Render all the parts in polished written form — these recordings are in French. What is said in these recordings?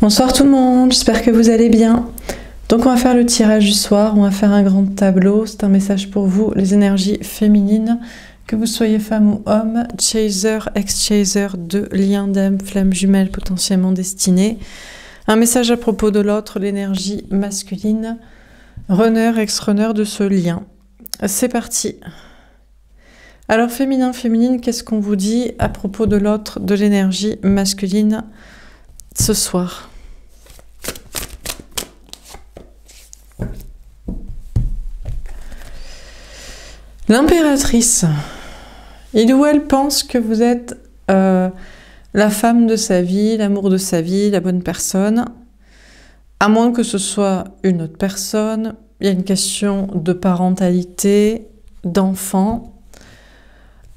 Bonsoir tout le monde, j'espère que vous allez bien. Donc on va faire le tirage du soir, on va faire un grand tableau. C'est un message pour vous, les énergies féminines, que vous soyez femme ou homme, chaser, ex-chaser, de lien d'âme, flamme jumelle potentiellement destinée. Un message à propos de l'autre, l'énergie masculine, runner, ex-runner de ce lien. C'est parti. Alors féminin, féminine, qu'est-ce qu'on vous dit à propos de l'autre, de l'énergie masculine ce soir? L'impératrice, il ou elle pense que vous êtes la femme de sa vie, l'amour de sa vie, la bonne personne, à moins que ce soit une autre personne. Il y a une question de parentalité, d'enfant.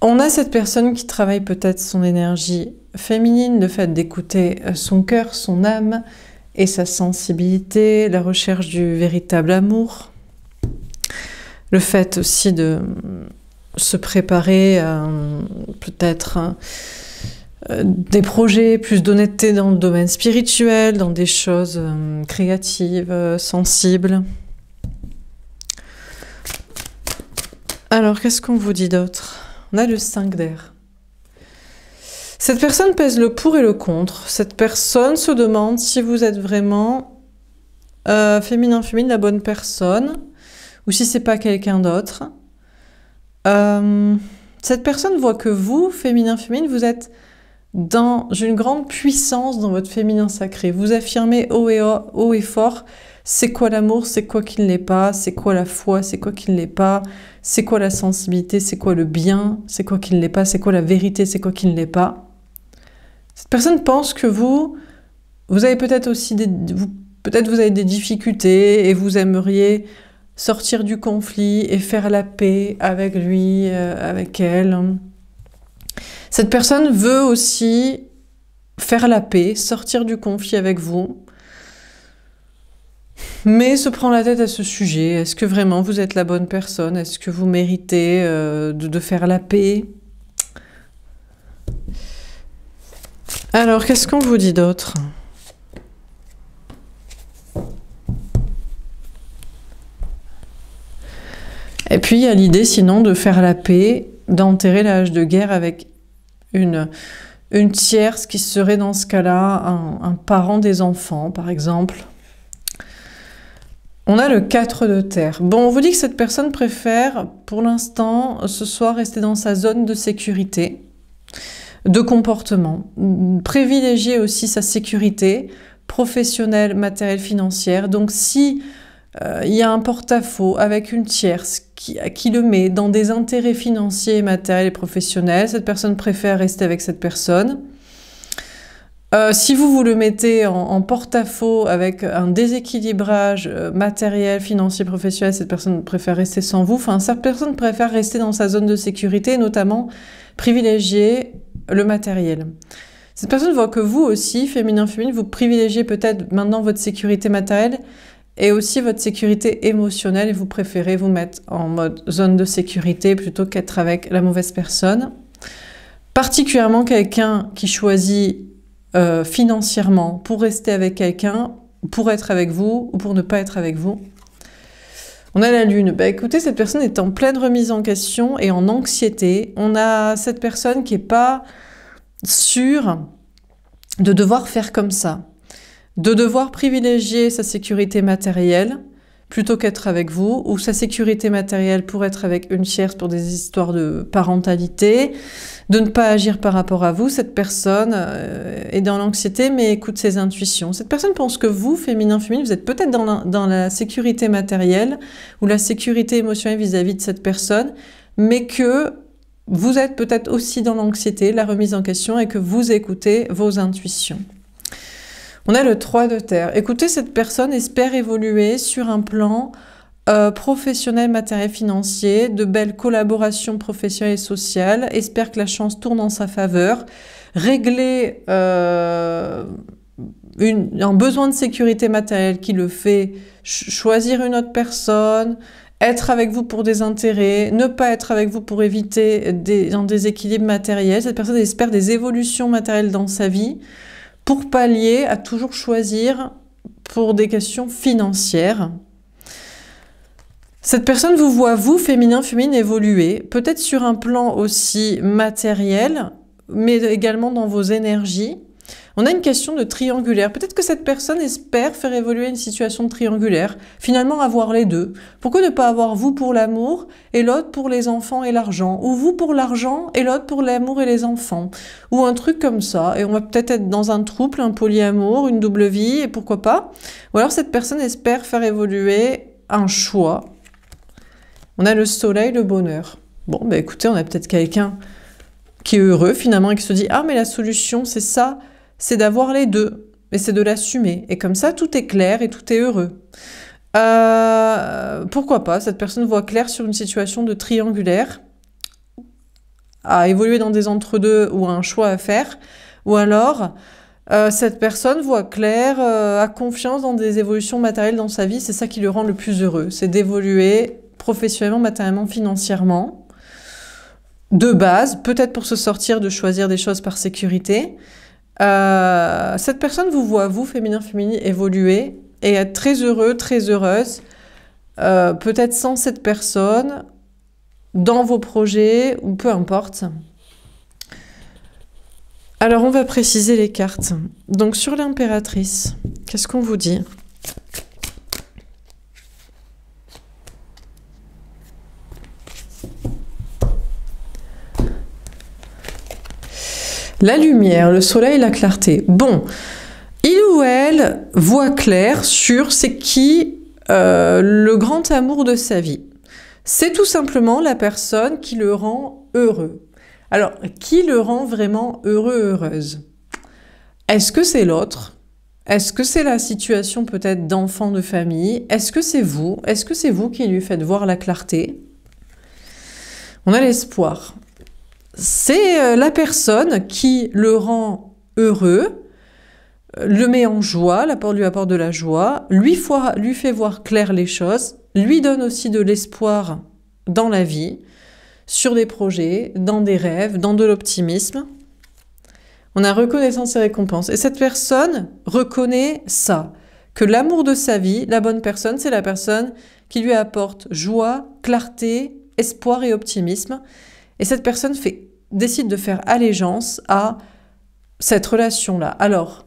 On a cette personne qui travaille peut-être son énergie féminine, le fait d'écouter son cœur, son âme et sa sensibilité, la recherche du véritable amour. Le fait aussi de se préparer à peut-être des projets, plus d'honnêteté dans le domaine spirituel, dans des choses créatives, sensibles. Alors, qu'est-ce qu'on vous dit d'autre? On a le 5 d'air. Cette personne pèse le pour et le contre. Cette personne se demande si vous êtes vraiment féminin, féminine, la bonne personne, ou si c'est pas quelqu'un d'autre. Cette personne voit que vous, féminin, féminine, vous êtes dans une grande puissance dans votre féminin sacré. Vous affirmez haut et fort, c'est quoi l'amour, c'est quoi qui ne l'est pas, c'est quoi la foi, c'est quoi qui ne l'est pas, c'est quoi la sensibilité, c'est quoi le bien, c'est quoi qui ne l'est pas, c'est quoi la vérité, c'est quoi qui ne l'est pas. Cette personne pense que vous avez peut-être aussi peut-être vous avez des difficultés et vous aimeriez sortir du conflit et faire la paix avec lui, avec elle. Cette personne veut aussi faire la paix, sortir du conflit avec vous, mais se prend la tête à ce sujet. Est-ce que vraiment vous êtes la bonne personne? Est-ce que vous méritez de faire la paix? Alors, qu'est-ce qu'on vous dit d'autre? Et puis, il y a l'idée, sinon, de faire la paix, d'enterrer la hache de guerre avec une tierce qui serait, dans ce cas-là, un parent des enfants, par exemple. On a le 4 de terre. Bon, on vous dit que cette personne préfère, pour l'instant, ce soir, rester dans sa zone de sécurité, de comportement. Privilégier aussi sa sécurité professionnelle, matérielle, financière. Donc, si il y a un porte-à-faux avec une tierce qui le met dans des intérêts financiers, matériels et professionnels, cette personne préfère rester avec cette personne. Si vous le mettez en porte-à-faux avec un déséquilibrage matériel, financier, professionnel, cette personne préfère rester sans vous. Enfin, cette personne préfère rester dans sa zone de sécurité, notamment privilégier le matériel. Cette personne voit que vous aussi, féminin, féminine, vous privilégiez peut-être maintenant votre sécurité matérielle et aussi votre sécurité émotionnelle et vous préférez vous mettre en mode zone de sécurité plutôt qu'être avec la mauvaise personne. Particulièrement quelqu'un qui choisit financièrement pour rester avec quelqu'un, pour être avec vous ou pour ne pas être avec vous. On a la lune. Bah, écoutez, cette personne est en pleine remise en question et en anxiété. On a cette personne qui n'est pas sûre de devoir faire comme ça, de devoir privilégier sa sécurité matérielle plutôt qu'être avec vous, ou sa sécurité matérielle pour être avec une tierce pour des histoires de parentalité, de ne pas agir par rapport à vous. Cette personne est dans l'anxiété mais écoute ses intuitions. Cette personne pense que vous, féminin, féminine, vous êtes peut-être dans la sécurité matérielle ou la sécurité émotionnelle vis-à-vis de cette personne, mais que vous êtes peut-être aussi dans l'anxiété, la remise en question, et que vous écoutez vos intuitions. On a le 3 de terre. Écoutez, cette personne espère évoluer sur un plan professionnel, matériel, financier, de belles collaborations professionnelles et sociales, espère que la chance tourne en sa faveur, régler un besoin de sécurité matérielle qui le fait choisir une autre personne, être avec vous pour des intérêts, ne pas être avec vous pour éviter un déséquilibre matériel. Cette personne espère des évolutions matérielles dans sa vie, pour pallier à toujours choisir pour des questions financières. Cette personne vous voit, vous, féminin, féminine, évoluer, peut-être sur un plan aussi matériel, mais également dans vos énergies. On a une question de triangulaire. Peut-être que cette personne espère faire évoluer une situation de triangulaire, finalement avoir les deux. Pourquoi ne pas avoir vous pour l'amour et l'autre pour les enfants et l'argent? Ou vous pour l'argent et l'autre pour l'amour et les enfants? Ou un truc comme ça. Et on va peut-être être dans un trouble, un polyamour, une double vie, et pourquoi pas. Ou alors cette personne espère faire évoluer un choix. On a le soleil, le bonheur. Bon, bah écoutez, on a peut-être quelqu'un qui est heureux finalement et qui se dit « Ah, mais la solution, c'est ça, c'est d'avoir les deux. » Mais c'est de l'assumer. Et comme ça, tout est clair et tout est heureux. Pourquoi pas, cette personne voit clair sur une situation de triangulaire, à évoluer dans des entre-deux ou un choix à faire. Ou alors, cette personne voit clair, a confiance dans des évolutions matérielles dans sa vie. C'est ça qui le rend le plus heureux. C'est d'évoluer professionnellement, matériellement, financièrement, de base, peut-être pour se sortir de choisir des choses par sécurité. Cette personne vous voit, vous, féminin, féminine, évoluer et être très heureux, très heureuse, peut-être sans cette personne, dans vos projets, ou peu importe. Alors, on va préciser les cartes. Donc, sur l'impératrice, qu'est-ce qu'on vous dit ? La lumière, le soleil, la clarté. Bon, il ou elle voit clair sur c'est qui le grand amour de sa vie. C'est tout simplement la personne qui le rend heureux. Alors, qui le rend vraiment heureux, heureuse? Est-ce que c'est l'autre? Est-ce que c'est la situation peut-être d'enfant de famille? Est-ce que c'est vous? Est-ce que c'est vous qui lui faites voir la clarté? On a l'espoir. C'est la personne qui le rend heureux, le met en joie, lui apporte de la joie, lui fait voir clair les choses, lui donne aussi de l'espoir dans la vie, sur des projets, dans des rêves, dans de l'optimisme. On a reconnaissance et récompense. Et cette personne reconnaît ça, que l'amour de sa vie, la bonne personne, c'est la personne qui lui apporte joie, clarté, espoir et optimisme. Et cette personne décide de faire allégeance à cette relation-là. Alors,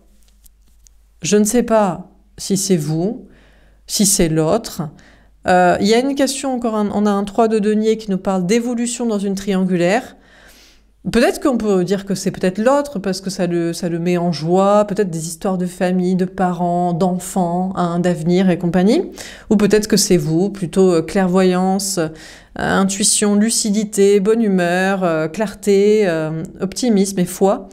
je ne sais pas si c'est vous, si c'est l'autre. Il y a une question encore, on a un 3 de denier qui nous parle d'évolution dans une triangulaire. Peut-être qu'on peut dire que c'est peut-être l'autre parce que ça le met en joie, peut-être des histoires de famille, de parents, d'enfants, d'avenir et compagnie. Ou peut-être que c'est vous, plutôt clairvoyance, intuition, lucidité, bonne humeur, clarté, optimisme et foi.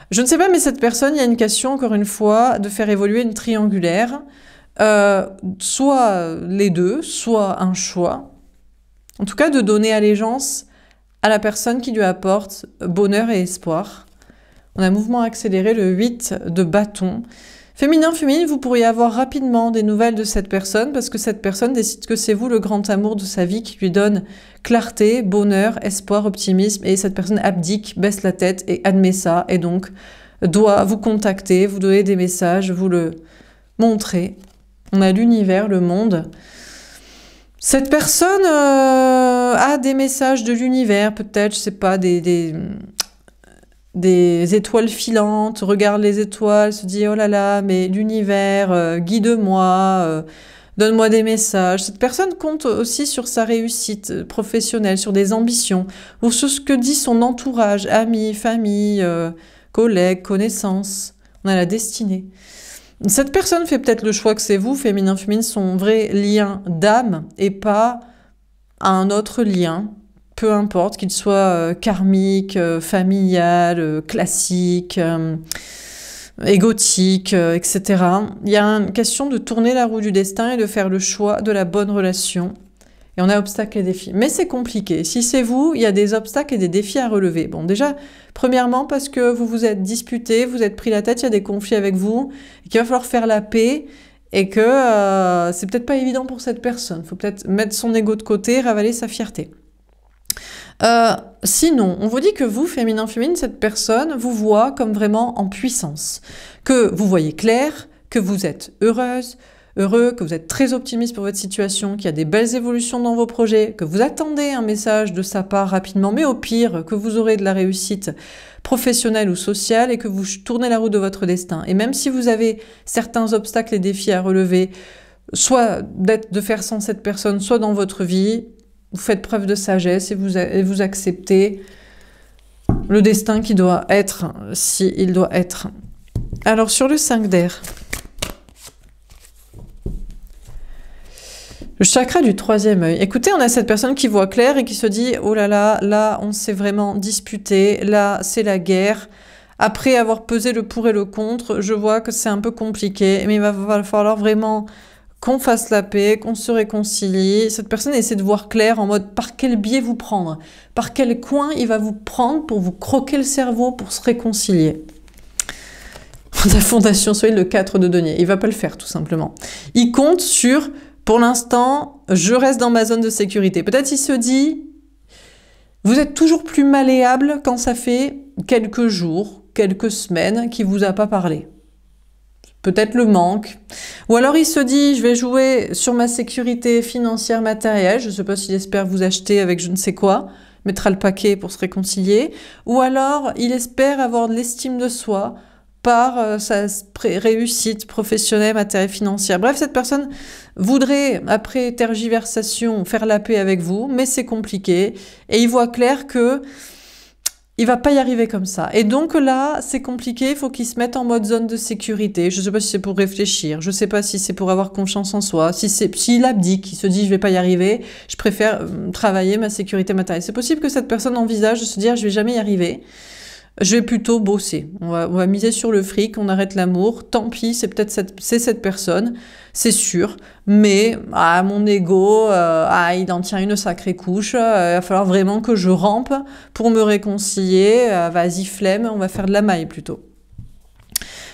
Je ne sais pas, mais cette personne, il y a une question, encore une fois, de faire évoluer une triangulaire, soit les deux, soit un choix. En tout cas, de donner allégeance à la personne qui lui apporte bonheur et espoir. On a un mouvement accéléré, le 8 de bâton. Féminin, féminine, vous pourriez avoir rapidement des nouvelles de cette personne parce que cette personne décide que c'est vous le grand amour de sa vie qui lui donne clarté, bonheur, espoir, optimisme et cette personne abdique, baisse la tête et admet ça et donc doit vous contacter, vous donner des messages, vous le montrer. On a l'univers, le monde. Cette personne a des messages de l'univers, peut-être, je sais pas, des étoiles filantes, regarde les étoiles, se dit « Oh là là, mais l'univers, guide-moi, donne-moi des messages ». Cette personne compte aussi sur sa réussite professionnelle, sur des ambitions, ou sur ce que dit son entourage, amis, famille, collègues, connaissances. On a la destinée. Cette personne fait peut-être le choix que c'est vous, féminin, féminine, son vrai lien d'âme et pas un autre lien, peu importe, qu'il soit karmique, familial, classique, égotique, etc. Il y a une question de tourner la roue du destin et de faire le choix de la bonne relation. Et on a obstacles et défis. Mais c'est compliqué. Si c'est vous, il y a des obstacles et des défis à relever. Bon, déjà, premièrement, parce que vous vous êtes disputé, vous êtes pris la tête, il y a des conflits avec vous, et qu'il va falloir faire la paix, et que c'est peut-être pas évident pour cette personne. Il faut peut-être mettre son ego de côté, ravaler sa fierté. Sinon, on vous dit que vous, féminin, féminine, cette personne vous voit comme vraiment en puissance, que vous voyez clair, que vous êtes heureuse, heureux, que vous êtes très optimiste pour votre situation, qu'il y a des belles évolutions dans vos projets, que vous attendez un message de sa part rapidement, mais au pire, que vous aurez de la réussite professionnelle ou sociale et que vous tournez la roue de votre destin. Et même si vous avez certains obstacles et défis à relever, soit de faire sans cette personne, soit dans votre vie, vous faites preuve de sagesse et vous acceptez le destin qui doit être, s'il doit être. Alors, sur le 5 d'air, le chakra du 3e œil. Écoutez, on a cette personne qui voit clair et qui se dit « Oh là là, là, on s'est vraiment disputé, là, c'est la guerre. Après avoir pesé le pour et le contre, je vois que c'est un peu compliqué, mais il va falloir vraiment qu'on fasse la paix, qu'on se réconcilie. » Cette personne essaie de voir clair en mode par quel biais vous prendre, par quel coin il va vous prendre pour vous croquer le cerveau pour se réconcilier. La fondation Soleil, le 4 de denier. Il va pas le faire, tout simplement. Il compte sur, pour l'instant, je reste dans ma zone de sécurité. Peut-être il se dit, vous êtes toujours plus malléable quand ça fait quelques jours, quelques semaines qu'il vous a pas parlé. Peut-être le manque. Ou alors il se dit, je vais jouer sur ma sécurité financière matérielle. Je ne sais pas s'il espère vous acheter avec je ne sais quoi. Mettra le paquet pour se réconcilier. Ou alors il espère avoir de l'estime de soi par sa réussite professionnelle, matérielle, financière. Bref, cette personne voudrait, après tergiversation, faire la paix avec vous, mais c'est compliqué. Et il voit clair que il va pas y arriver comme ça. Et donc là, c'est compliqué, il faut qu'il se mette en mode zone de sécurité. Je sais pas si c'est pour réfléchir, je sais pas si c'est pour avoir confiance en soi, s'il abdique, il se dit je vais pas y arriver, je préfère travailler ma sécurité matérielle. C'est possible que cette personne envisage de se dire je vais jamais y arriver. Je vais plutôt bosser. On va miser sur le fric, on arrête l'amour. Tant pis, c'est peut-être cette personne, c'est sûr. Mais mon ego, il en tient une sacrée couche. Il va falloir vraiment que je rampe pour me réconcilier. Vas-y, flemme, on va faire de la maille plutôt.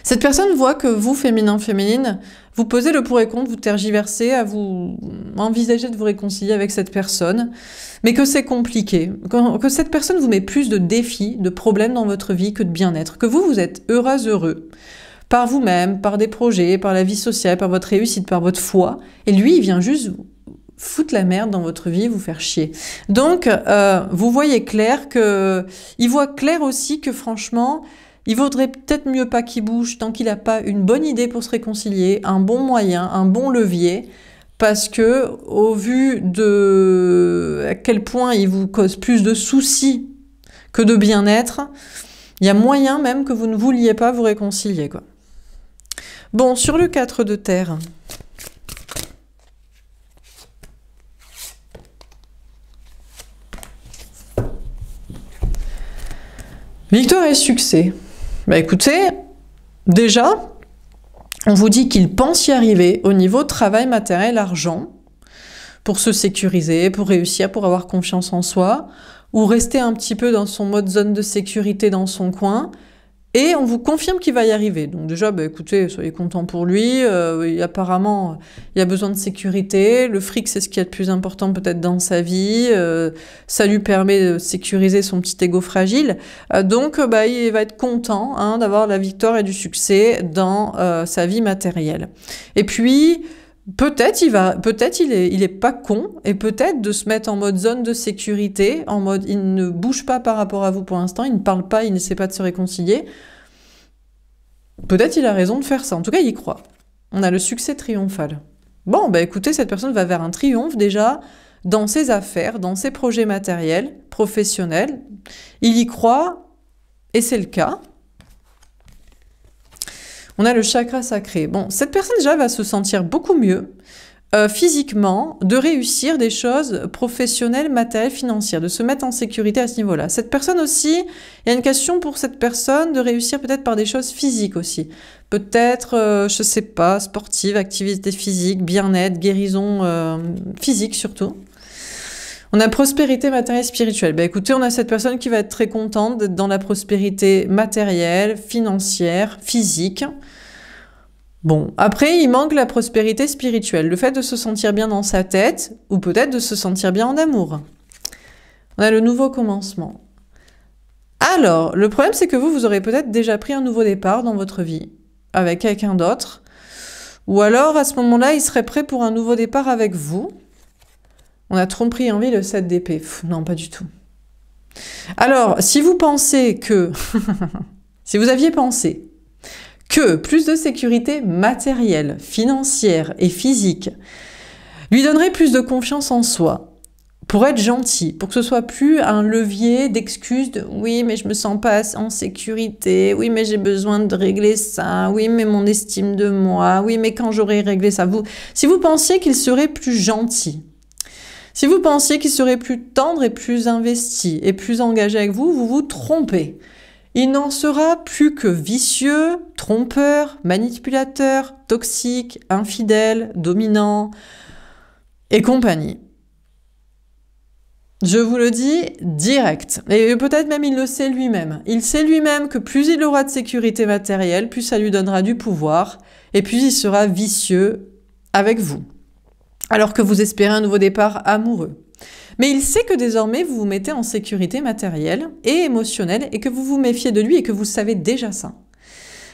Cette personne voit que vous, féminin, féminine, vous posez le pour et contre, vous tergiversez, à vous envisager de vous réconcilier avec cette personne, mais que c'est compliqué, que cette personne vous met plus de défis, de problèmes dans votre vie que de bien-être, que vous êtes heureuse, heureux, par vous-même, par des projets, par la vie sociale, par votre réussite, par votre foi, et lui, il vient juste foutre la merde dans votre vie, vous faire chier. Donc, vous voyez clair que... Il voit clair aussi que franchement... Il vaudrait peut-être mieux pas qu'il bouge tant qu'il n'a pas une bonne idée pour se réconcilier, un bon moyen, un bon levier, parce que au vu de à quel point il vous cause plus de soucis que de bien-être, il y a moyen même que vous ne vouliez pas vous réconcilier, quoi. Bon, sur le 4 de terre... Victoire et succès. Bah écoutez, déjà, on vous dit qu'il pense y arriver au niveau travail, matériel, argent, pour se sécuriser, pour réussir, pour avoir confiance en soi, ou rester un petit peu dans son mode zone de sécurité dans son coin, et on vous confirme qu'il va y arriver. Donc déjà, bah écoutez, soyez contents pour lui, apparemment, il a besoin de sécurité, le fric c'est ce qu'il y a de plus important peut-être dans sa vie, ça lui permet de sécuriser son petit ego fragile, donc il va être content d'avoir la victoire et du succès dans sa vie matérielle. Et puis, peut-être il est pas con, et peut-être de se mettre en mode zone de sécurité, en mode il ne bouge pas par rapport à vous pour l'instant, il ne parle pas, il n'essaie pas de se réconcilier. Peut-être il a raison de faire ça, en tout cas il y croit. On a le succès triomphal. Bon, bah écoutez, cette personne va vers un triomphe déjà dans ses affaires, dans ses projets matériels, professionnels. Il y croit, et c'est le cas. On a le chakra sacré. Bon, cette personne déjà va se sentir beaucoup mieux physiquement, de réussir des choses professionnelles, matérielles, financières, de se mettre en sécurité à ce niveau-là. Cette personne aussi, il y a une question pour cette personne de réussir peut-être par des choses physiques aussi. Peut-être, je sais pas, sportive, activité physique, bien-être, guérison physique surtout. On a prospérité matérielle spirituelle. Bah écoutez, on a cette personne qui va être très contente d'être dans la prospérité matérielle, financière, physique. Bon, après, il manque la prospérité spirituelle, le fait de se sentir bien dans sa tête, ou peut-être de se sentir bien en amour. On a le nouveau commencement. Alors, le problème, c'est que vous aurez peut-être déjà pris un nouveau départ dans votre vie, avec quelqu'un d'autre. Ou alors, à ce moment-là, il serait prêt pour un nouveau départ avec vous. On a tromperie en vie, le 7 d'épée. Non, pas du tout. Alors, si vous pensez que... si vous aviez pensé que plus de sécurité matérielle, financière et physique lui donnerait plus de confiance en soi, pour être gentil, pour que ce soit plus un levier d'excuses de « oui, mais je me sens pas en sécurité, oui, mais j'ai besoin de régler ça, oui, mais mon estime de moi, oui, mais quand j'aurai réglé ça », si vous pensiez qu'il serait plus gentil, si vous pensiez qu'il serait plus tendre et plus investi et plus engagé avec vous, vous vous trompez. Il n'en sera plus que vicieux, trompeur, manipulateur, toxique, infidèle, dominant et compagnie. Je vous le dis direct. Et peut-être même il le sait lui-même. Il sait lui-même que plus il aura de sécurité matérielle, plus ça lui donnera du pouvoir, et plus il sera vicieux avec vous. Alors que vous espérez un nouveau départ amoureux. Mais il sait que désormais vous vous mettez en sécurité matérielle et émotionnelle, et que vous vous méfiez de lui et que vous savez déjà ça.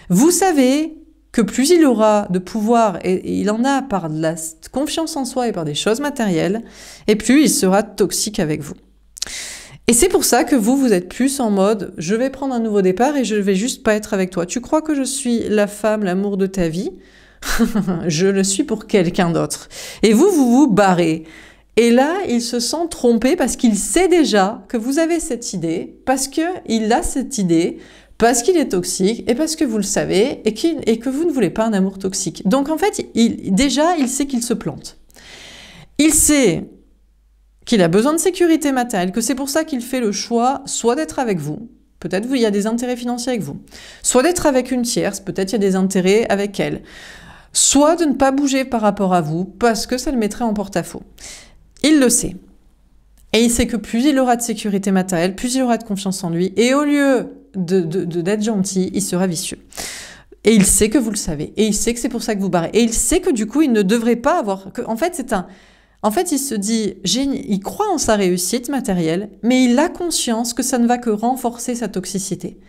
Vous savez que plus il aura de pouvoir, et il en a par de la confiance en soi et par des choses matérielles, et plus il sera toxique avec vous. Et c'est pour ça que vous êtes plus en mode « je vais prendre un nouveau départ et je vais juste pas être avec toi. Tu crois que je suis la femme, l'amour de ta vie ? Je le suis pour quelqu'un d'autre. » Et vous vous barrez. Et là, il se sent trompé parce qu'il sait déjà que vous avez cette idée, parce qu'il a cette idée, parce qu'il est toxique, et parce que vous le savez, et que vous ne voulez pas un amour toxique. Donc en fait, déjà, il sait qu'il se plante. Il sait qu'il a besoin de sécurité matérielle, que c'est pour ça qu'il fait le choix soit d'être avec vous, peut-être il y a des intérêts financiers avec vous, soit d'être avec une tierce, peut-être il y a des intérêts avec elle, soit de ne pas bouger par rapport à vous, parce que ça le mettrait en porte-à-faux. Il le sait. Et il sait que plus il aura de sécurité matérielle, plus il aura de confiance en lui, et au lieu d'être gentil, il sera vicieux. Et il sait que vous le savez, et il sait que c'est pour ça que vous barrez, et il sait que du coup, il ne devrait pas avoir... En fait, il se dit, il croit en sa réussite matérielle, mais il a conscience que ça ne va que renforcer sa toxicité.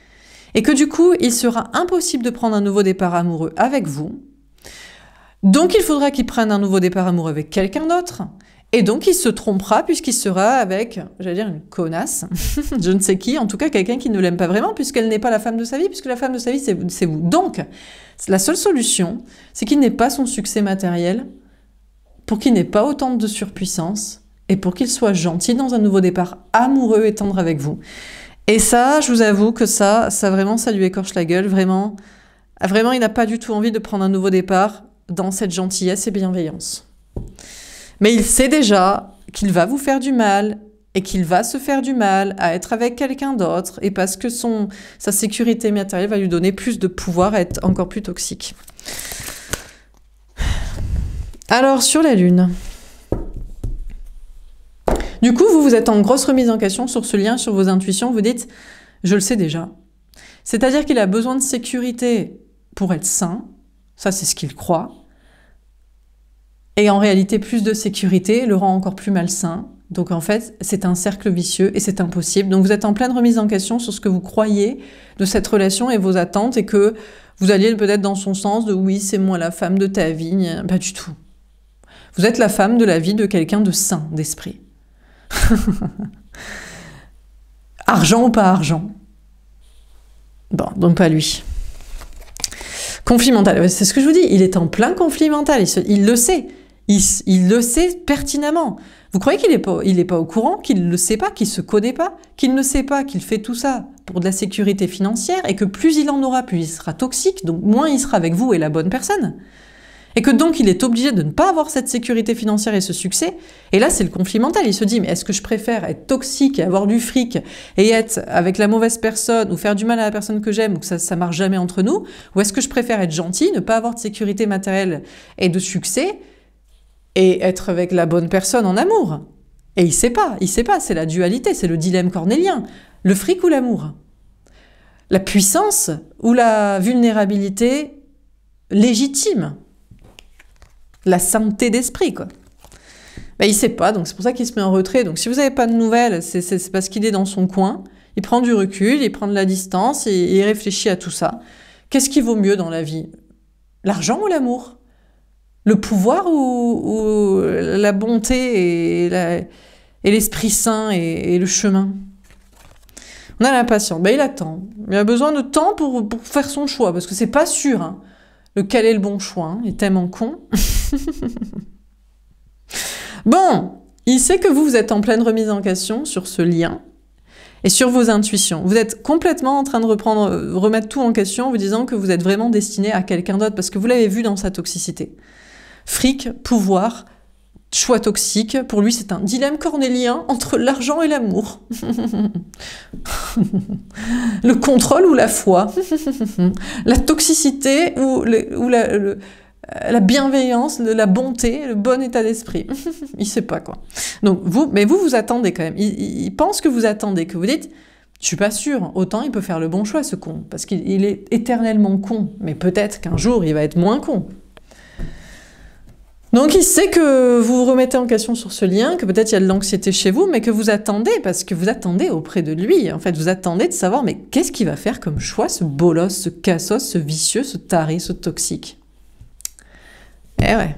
Et que du coup, il sera impossible de prendre un nouveau départ amoureux avec vous. Donc, il faudra qu'il prenne un nouveau départ amoureux avec quelqu'un d'autre. Et donc, il se trompera puisqu'il sera avec, j'allais dire, une connasse, je ne sais qui, en tout cas quelqu'un qui ne l'aime pas vraiment, puisqu'elle n'est pas la femme de sa vie, puisque la femme de sa vie, c'est vous. Donc, la seule solution, c'est qu'il n'ait pas son succès matériel, pour qu'il n'ait pas autant de surpuissance, et pour qu'il soit gentil dans un nouveau départ amoureux et tendre avec vous. Et ça, je vous avoue que ça vraiment, ça lui écorche la gueule, vraiment, il n'a pas du tout envie de prendre un nouveau départ dans cette gentillesse et bienveillance. Mais il sait déjà qu'il va vous faire du mal et qu'il va se faire du mal à être avec quelqu'un d'autre et parce que sa sécurité matérielle va lui donner plus de pouvoir à être encore plus toxique. Alors, sur la Lune. Du coup, vous êtes en grosse remise en question sur ce lien, sur vos intuitions. Vous dites, je le sais déjà. C'est-à-dire qu'il a besoin de sécurité pour être sain. Ça, c'est ce qu'il croit. Et en réalité, plus de sécurité le rend encore plus malsain. Donc en fait, c'est un cercle vicieux et c'est impossible. Donc vous êtes en pleine remise en question sur ce que vous croyez de cette relation et vos attentes et que vous alliez peut-être dans son sens de « oui, c'est moi la femme de ta vie ». Pas du tout. Vous êtes la femme de la vie de quelqu'un de sain d'esprit. Argent ou pas argent? Bon, donc pas lui. Conflit mental, c'est ce que je vous dis, il est en plein conflit mental, il le sait. Il le sait pertinemment. Vous croyez qu'il n'est pas au courant, qu'il ne le sait pas, qu'il ne se connaît pas, qu'il ne sait pas qu'il fait tout ça pour de la sécurité financière et que plus il en aura, plus il sera toxique, donc moins il sera avec vous et la bonne personne. Et que donc il est obligé de ne pas avoir cette sécurité financière et ce succès. Et là, c'est le conflit mental. Il se dit, mais est-ce que je préfère être toxique et avoir du fric et être avec la mauvaise personne ou faire du mal à la personne que j'aime ou que ça marche jamais entre nous? Ou est-ce que je préfère être gentil, ne pas avoir de sécurité matérielle et de succès et être avec la bonne personne en amour? Et il sait pas, c'est la dualité, c'est le dilemme cornélien. Le fric ou l'amour? La puissance ou la vulnérabilité légitime? La sainteté d'esprit, quoi. Bah, il sait pas, donc c'est pour ça qu'il se met en retrait. Donc si vous n'avez pas de nouvelles, c'est parce qu'il est dans son coin. Il prend du recul, il prend de la distance et il réfléchit à tout ça. Qu'est-ce qui vaut mieux dans la vie? L'argent ou l'amour? Le pouvoir ou la bonté et l'esprit saint et le chemin? On a l'impatience. Ben, il attend. Il a besoin de temps pour faire son choix, parce que c'est pas sûr hein, lequel est le bon choix. Hein. Il est tellement con. Bon, il sait que vous êtes en pleine remise en question sur ce lien et sur vos intuitions. Vous êtes complètement en train de remettre tout en question en vous disant que vous êtes vraiment destiné à quelqu'un d'autre, parce que vous l'avez vu dans sa toxicité. Fric, pouvoir, choix toxique, pour lui c'est un dilemme cornélien entre l'argent et l'amour. Le contrôle ou la foi. La toxicité ou la bienveillance, la bonté, le bon état d'esprit. Il sait pas quoi. Donc vous attendez quand même. Il pense que vous attendez, que vous dites, je suis pas sûre, autant il peut faire le bon choix ce con, parce qu'il est éternellement con, mais peut-être qu'un jour il va être moins con. Donc il sait que vous vous remettez en question sur ce lien, que peut-être il y a de l'anxiété chez vous, mais que vous attendez, parce que vous attendez auprès de lui. En fait, vous attendez de savoir, mais qu'est-ce qu'il va faire comme choix, ce bolos, ce cassos, ce vicieux, ce taré, ce toxique? Eh ouais,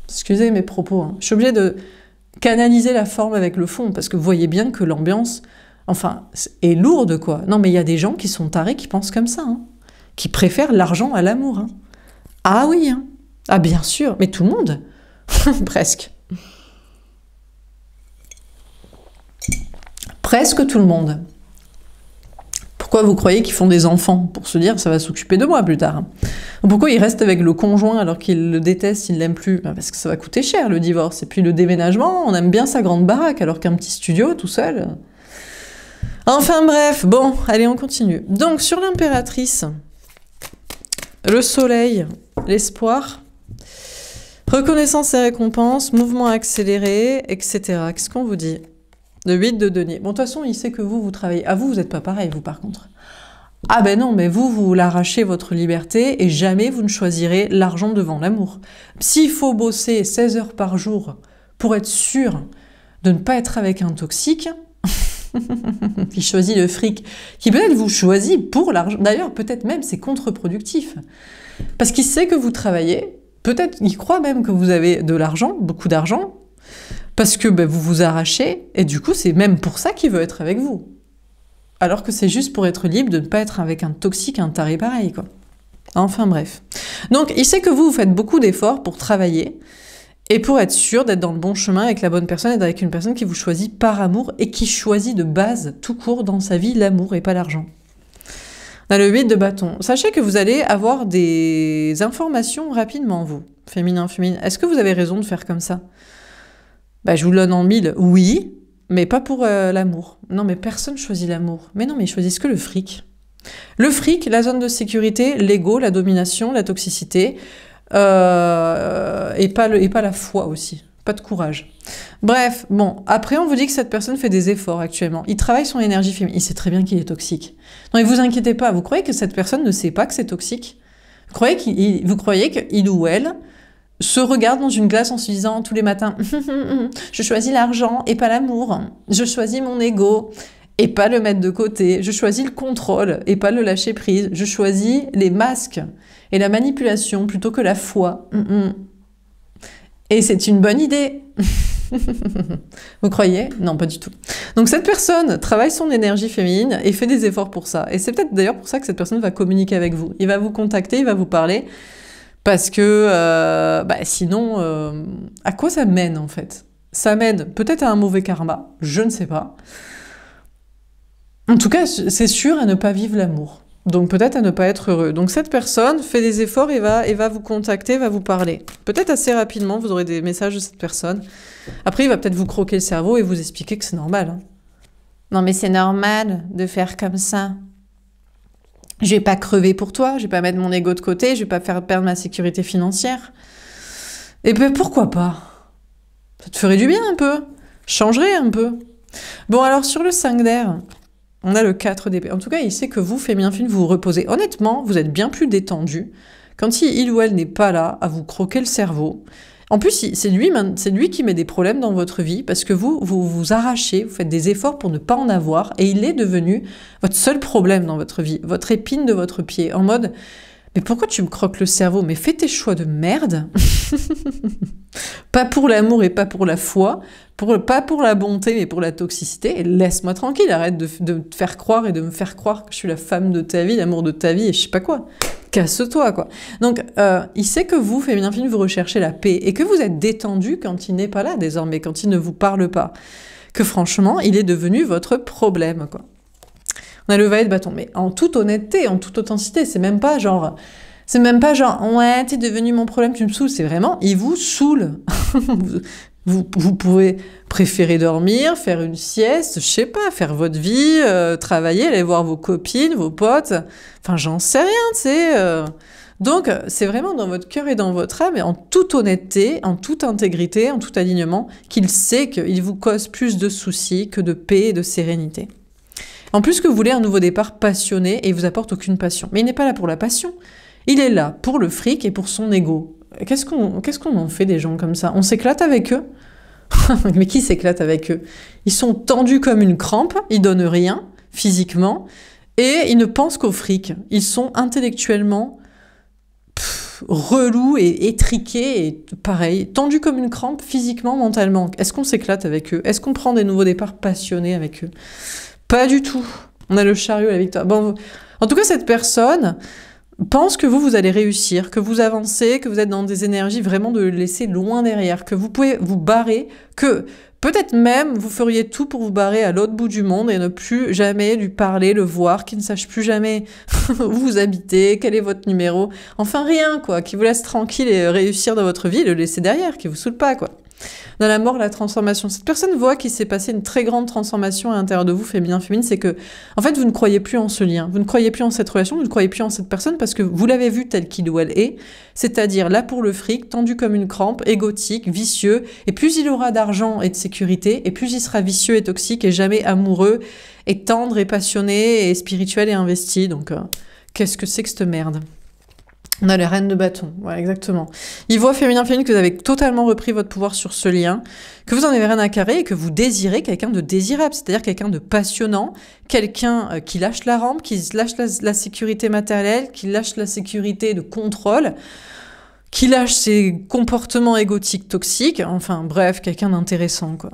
excusez mes propos, hein. Je suis obligée de canaliser la forme avec le fond, parce que vous voyez bien que l'ambiance, enfin, est lourde, quoi. Non, mais il y a des gens qui sont tarés, qui pensent comme ça, hein, qui préfèrent l'argent à l'amour. Hein. Ah oui, hein. Ah bien sûr, mais tout le monde. Presque. Presque tout le monde. Pourquoi vous croyez qu'ils font des enfants? Pour se dire, ça va s'occuper de moi plus tard. Pourquoi ils restent avec le conjoint alors qu'ils le détestent, ils ne l'aiment plus? Parce que ça va coûter cher le divorce. Et puis le déménagement, on aime bien sa grande baraque, alors qu'un petit studio tout seul... Enfin bref, bon, allez on continue. Donc sur l'impératrice, le soleil, l'espoir... Reconnaissance et récompense, mouvement accéléré, etc. Qu'est-ce qu'on vous dit? Le 8 de denier. Bon, de toute façon, il sait que vous travaillez. Ah, vous n'êtes pas pareil, vous, par contre. Ah ben non, mais vous l'arrachez votre liberté et jamais vous ne choisirez l'argent devant l'amour. S'il faut bosser 16 heures par jour pour être sûr de ne pas être avec un toxique, qui choisit le fric, qui peut-être vous choisit pour l'argent. D'ailleurs, peut-être même c'est contre-productif. Parce qu'il sait que vous travaillez. Peut-être, il croit même que vous avez de l'argent, beaucoup d'argent, parce que vous vous arrachez, et du coup, c'est même pour ça qu'il veut être avec vous. Alors que c'est juste pour être libre de ne pas être avec un toxique, un taré pareil, quoi. Enfin, bref. Donc, il sait que vous faites beaucoup d'efforts pour travailler, et pour être sûr d'être dans le bon chemin avec la bonne personne, et avec une personne qui vous choisit par amour, et qui choisit de base, tout court dans sa vie, l'amour et pas l'argent. On a le 8 de bâton. Sachez que vous allez avoir des informations rapidement, vous, féminin, féminine. Est-ce que vous avez raison de faire comme ça? Je vous le donne en 1000, oui, mais pas pour l'amour. Non, mais personne choisit l'amour. Mais non, mais ils choisissent que le fric. Le fric, la zone de sécurité, l'ego, la domination, la toxicité, et pas la foi aussi. Pas de courage. Bref, bon, après on vous dit que cette personne fait des efforts actuellement. Il travaille son énergie féminine. Il sait très bien qu'il est toxique. Non, mais vous inquiétez pas, vous croyez que cette personne ne sait pas que c'est toxique? Vous croyez qu'il ou elle se regarde dans une glace en se disant tous les matins « Je choisis l'argent et pas l'amour. Je choisis mon ego et pas le mettre de côté. Je choisis le contrôle et pas le lâcher prise. Je choisis les masques et la manipulation plutôt que la foi. » Et c'est une bonne idée. Vous croyez? Non, pas du tout. Donc cette personne travaille son énergie féminine et fait des efforts pour ça. Et c'est peut-être d'ailleurs pour ça que cette personne va communiquer avec vous. Il va vous contacter, il va vous parler. Parce que sinon, à quoi ça mène en fait? Ça mène peut-être à un mauvais karma, je ne sais pas. En tout cas, c'est sûr à ne pas vivre l'amour. Donc peut-être à ne pas être heureux. Donc cette personne fait des efforts et va vous contacter, va vous parler. Peut-être assez rapidement, vous aurez des messages de cette personne. Après, il va peut-être vous croquer le cerveau et vous expliquer que c'est normal. Hein. Non mais c'est normal de faire comme ça. Je vais pas crever pour toi, je vais pas mettre mon ego de côté, je vais pas faire perdre ma sécurité financière. Et ben pourquoi pas? Ça te ferait du bien un peu. Changerait un peu. Bon alors sur le 5 d'air... On a le 4 d'épée. En tout cas, il sait que vous, féminin, vous vous reposez. Honnêtement, vous êtes bien plus détendu quand il ou elle n'est pas là à vous croquer le cerveau. En plus, c'est lui qui met des problèmes dans votre vie parce que vous arrachez, vous faites des efforts pour ne pas en avoir et il est devenu votre seul problème dans votre vie, votre épine de votre pied, en mode « Mais pourquoi tu me croques le cerveau? Mais fais tes choix de merde !» Pas pour l'amour et pas pour la foi, pas pour la bonté mais pour la toxicité. Et laisse-moi tranquille, arrête de te faire croire et de me faire croire que je suis la femme de ta vie, l'amour de ta vie et je sais pas quoi. Casse-toi, quoi. Donc, il sait que vous, féminin féminin, vous recherchez la paix et que vous êtes détendu quand il n'est pas là désormais, quand il ne vous parle pas. Que franchement, il est devenu votre problème, quoi. On a le valet de bâton, mais en toute honnêteté, en toute authenticité, c'est même pas genre, ouais, t'es devenu mon problème, tu me saoules. C'est vraiment, il vous saoule. Vous pouvez préférer dormir, faire une sieste, je sais pas, faire votre vie, travailler, aller voir vos copines, vos potes. Enfin, j'en sais rien, tu sais. Donc, c'est vraiment dans votre cœur et dans votre âme, et en toute honnêteté, en toute intégrité, en tout alignement, qu'il sait qu'il vous cause plus de soucis que de paix et de sérénité. En plus que vous voulez un nouveau départ passionné et il vous apporte aucune passion. Mais il n'est pas là pour la passion. Il est là pour le fric et pour son ego. Qu'est-ce qu'on en fait des gens comme ça? On s'éclate avec eux? Mais qui s'éclate avec eux? Ils sont tendus comme une crampe, ils donnent rien, physiquement, et ils ne pensent qu'au fric. Ils sont intellectuellement relous et étriqués, et pareil, tendus comme une crampe, physiquement, mentalement. Est-ce qu'on s'éclate avec eux? Est-ce qu'on prend des nouveaux départs passionnés avec eux? Pas du tout. On a le chariot et la victoire. Bon, en tout cas, cette personne pense que vous allez réussir, que vous avancez, que vous êtes dans des énergies vraiment de le laisser loin derrière, que vous pouvez vous barrer, que peut-être même vous feriez tout pour vous barrer à l'autre bout du monde et ne plus jamais lui parler, le voir, qu'il ne sache plus jamais où vous habitez, quel est votre numéro, enfin rien, quoi, qui vous laisse tranquille et réussir dans votre vie et le laisser derrière, qui vous saoule pas, quoi. Dans la mort, la transformation. Cette personne voit qu'il s'est passé une très grande transformation à l'intérieur de vous, féminin, féminine, c'est que, en fait, vous ne croyez plus en ce lien, vous ne croyez plus en cette relation, vous ne croyez plus en cette personne parce que vous l'avez vue telle qu'il ou elle est, c'est-à-dire là pour le fric, tendu comme une crampe, égotique, vicieux, et plus il aura d'argent et de sécurité, et plus il sera vicieux et toxique et jamais amoureux, et tendre et passionné, et spirituel et investi. Donc, qu'est-ce que c'est que cette merde? On a les reines de bâton, ouais, exactement. Il voit féminin, féminine que vous avez totalement repris votre pouvoir sur ce lien, que vous en avez rien à carrer et que vous désirez quelqu'un de désirable, c'est-à-dire quelqu'un de passionnant, quelqu'un qui lâche la rampe, qui lâche la sécurité matérielle, qui lâche la sécurité de contrôle, qui lâche ses comportements égotiques toxiques, enfin bref, quelqu'un d'intéressant, quoi.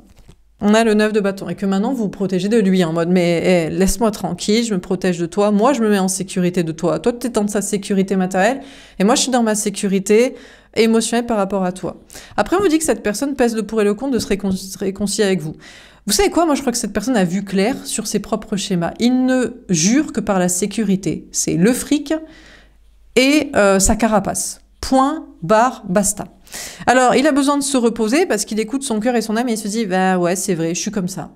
On a le 9 de bâton, et que maintenant vous vous protégez de lui, en mode, mais laisse-moi tranquille, je me protège de toi, moi je me mets en sécurité de toi, toi tu es dans sa sécurité matérielle, et moi je suis dans ma sécurité émotionnelle par rapport à toi. Après on vous dit que cette personne pèse le pour et le contre de se réconcilier avec vous. Vous savez quoi, moi je crois que cette personne a vu clair sur ses propres schémas. Il ne jure que par la sécurité, c'est le fric et sa carapace. Point, barre, basta. Alors, il a besoin de se reposer parce qu'il écoute son cœur et son âme et il se dit « Bah ouais, c'est vrai, je suis comme ça.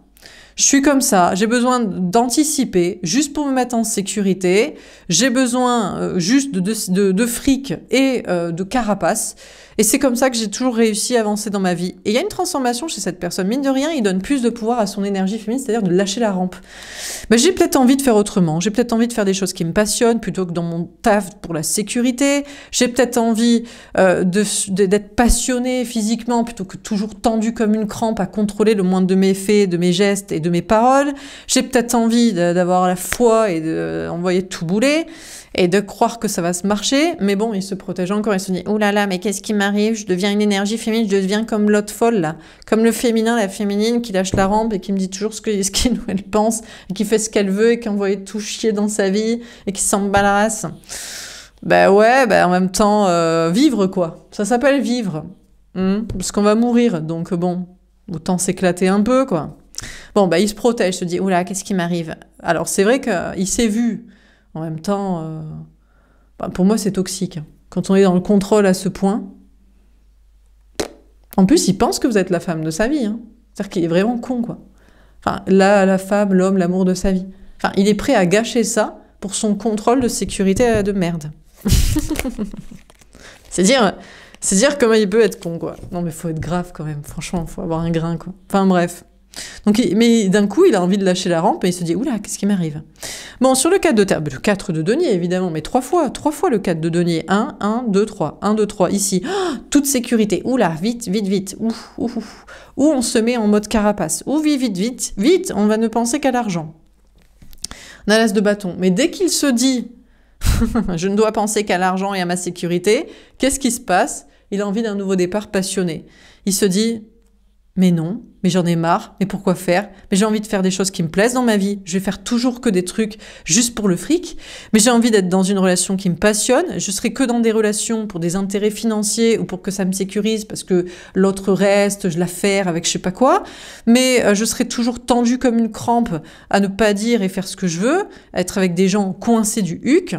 Je suis comme ça, j'ai besoin d'anticiper juste pour me mettre en sécurité. J'ai besoin juste de fric et de carapace. Et c'est comme ça que j'ai toujours réussi à avancer dans ma vie. » Et il y a une transformation chez cette personne. Mine de rien, il donne plus de pouvoir à son énergie féminine, c'est-à-dire de lâcher la rampe. Mais j'ai peut-être envie de faire autrement. J'ai peut-être envie de faire des choses qui me passionnent plutôt que dans mon taf pour la sécurité. J'ai peut-être envie d'être passionné physiquement plutôt que toujours tendu comme une crampe à contrôler le moindre de mes faits, de mes gestes et de mes paroles. J'ai peut-être envie d'avoir la foi et d'envoyer tout bouler et de croire que ça va se marcher, mais bon, il se protège encore, il se dit « Oh là là, mais qu'est-ce qui m'arrive? Je deviens une énergie féminine, je deviens comme l'autre folle, là. Comme le féminin, la féminine, qui lâche la rampe et qui me dit toujours ce qu'il ou elle pense, et qui fait ce qu'elle veut, et qui envoie tout chier dans sa vie, et qui s'en bat la race. » Ben ouais, en même temps, vivre, quoi. Ça s'appelle vivre. Parce qu'on va mourir, donc bon, autant s'éclater un peu, quoi. Bon, il se protège, se dit « Oh là, qu'est-ce qui m'arrive ?» Alors, c'est vrai qu'il s'est vu. En même temps, pour moi, c'est toxique. Quand on est dans le contrôle à ce point, en plus, il pense que vous êtes la femme de sa vie. Hein. C'est-à-dire qu'il est vraiment con, quoi. Enfin, la femme, l'homme, l'amour de sa vie. Enfin, il est prêt à gâcher ça pour son contrôle de sécurité de merde. C'est dire comment il peut être con, quoi. Non, mais faut être grave, quand même. Franchement, faut avoir un grain, quoi. Enfin, bref. Donc, mais d'un coup, il a envie de lâcher la rampe et il se dit, oula, qu'est-ce qui m'arrive? Bon, sur le 4 de terre, le 4 de denier, évidemment, mais 3 fois le 4 de denier. 1, 1, 2, 3, 1, 2, 3, ici. Oh, toute sécurité. Oula, vite, vite, vite. Ouf, ouf, ouf. Ou on se met en mode carapace. Ou vite, vite, vite, vite, on va ne penser qu'à l'argent. On a l'as de bâton. Mais dès qu'il se dit, je ne dois penser qu'à l'argent et à ma sécurité, qu'est-ce qui se passe? Il a envie d'un nouveau départ passionné. Il se dit, mais non, mais j'en ai marre, mais pourquoi faire? Mais j'ai envie de faire des choses qui me plaisent dans ma vie. Je vais faire toujours que des trucs juste pour le fric. Mais j'ai envie d'être dans une relation qui me passionne. Je serai que dans des relations pour des intérêts financiers ou pour que ça me sécurise parce que l'autre reste, je l'affaire avec je sais pas quoi. Mais je serai toujours tendue comme une crampe à ne pas dire et faire ce que je veux, à être avec des gens coincés du huc.